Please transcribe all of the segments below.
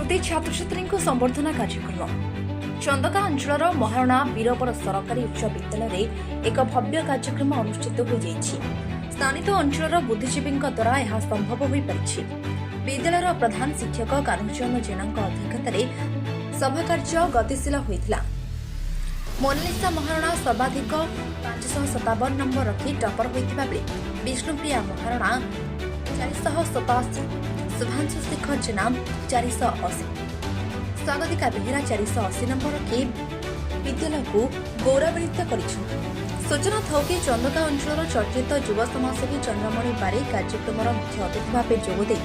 मेधावृत्ति छात्रछात्री संबर्धना कार्यक्रम चंदका अंचल महारणा वीरपर सरकारी उच्च विद्यालय एक भव्य कार्यक्रम अनुष्ठित हो स्थानीय अंचल बुद्धिजीवी द्वारा यह संभव हो पारि। विद्यालय प्रधान शिक्षक कान्हूचरण जेना अध्यक्षतार सभाकार्य गतिशील होता। मोनालिसा महारणा सर्वाधिक 557 नंबर रखी टपर होता बेले विष्णुप्रिया महारणा 487, शुभांशु शेखर जेना 480, स्वागतिका बेहेरा 480 नंबर रखी विद्यालय को गौरवान्वित कर। सूचना था कि चंदका अंचल चर्चित युव समाजसेवी चंद्रमणि बारिक कार्यक्रम मुख्य अतिथि भाव जोगदे।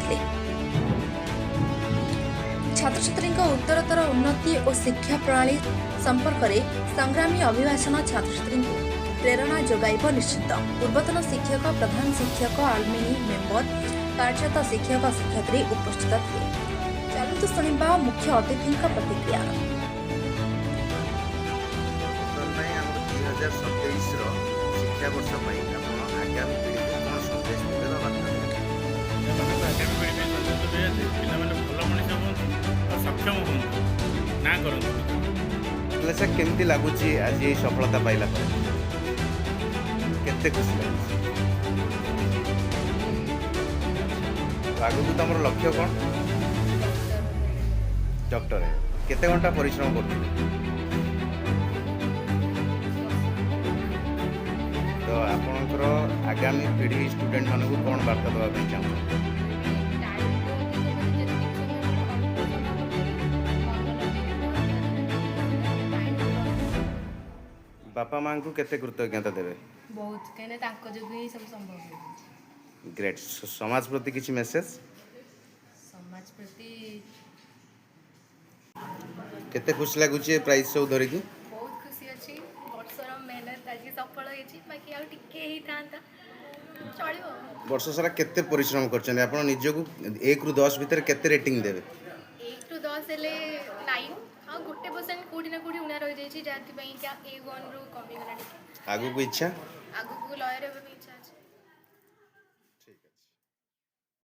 छात्र छात्री उत्तरोत्तर उन्नति और शिक्षा प्रणाली संपर्क में संग्रामी अभिभाषण छात्र छात्री प्रेरणा जोगाइब निश्चित। पूर्वतन शिक्षक प्रधान शिक्षक आलुमिनी मेंबर कार्यरत शिक्षक शिक्षयित्री उपस्थित थे। चलतु शुणा मुख्य अतिथि प्रतिक्रिया। 2027 शिक्षा वर्ष आगामी पीढ़ी को कौन संदेश देगा सक्षम ना सर केमती लगुच आज ये सफलता पाइला केते खुशी लगुच आगु तुम लक्ष्य कौन डॉक्टर है केते घंटा परिश्रम कर तो आपणकर आगामी पीढ़ी स्टूडेंट मानक कौन वार्ता देवाई चाहूँ बापा माँ को केते कृतज्ञता देवे बहुत कहने ताको जो ही सब संभव है। ग्रेट समाज प्रति किसी मैसेज समाज प्रति केते खुशी लगुच प्राइज सब धरिकी बहुत खुशी अच्छी वर्षर मेहनत आज सफल होई बाकी आ टिके ही थांता चलिबो। वर्ष सारा केते परिश्रम करछन आपण निजको 1 रु 10 भीतर केते रेटिंग देवे 1 रु 10 हेले 9 हां 1% कोडी ना कोडी उना रहि जाई छी जाति पई क्या A1 रु कमी गला टिके आगु को इच्छा आगु को लॉयर हेबे इच्छा।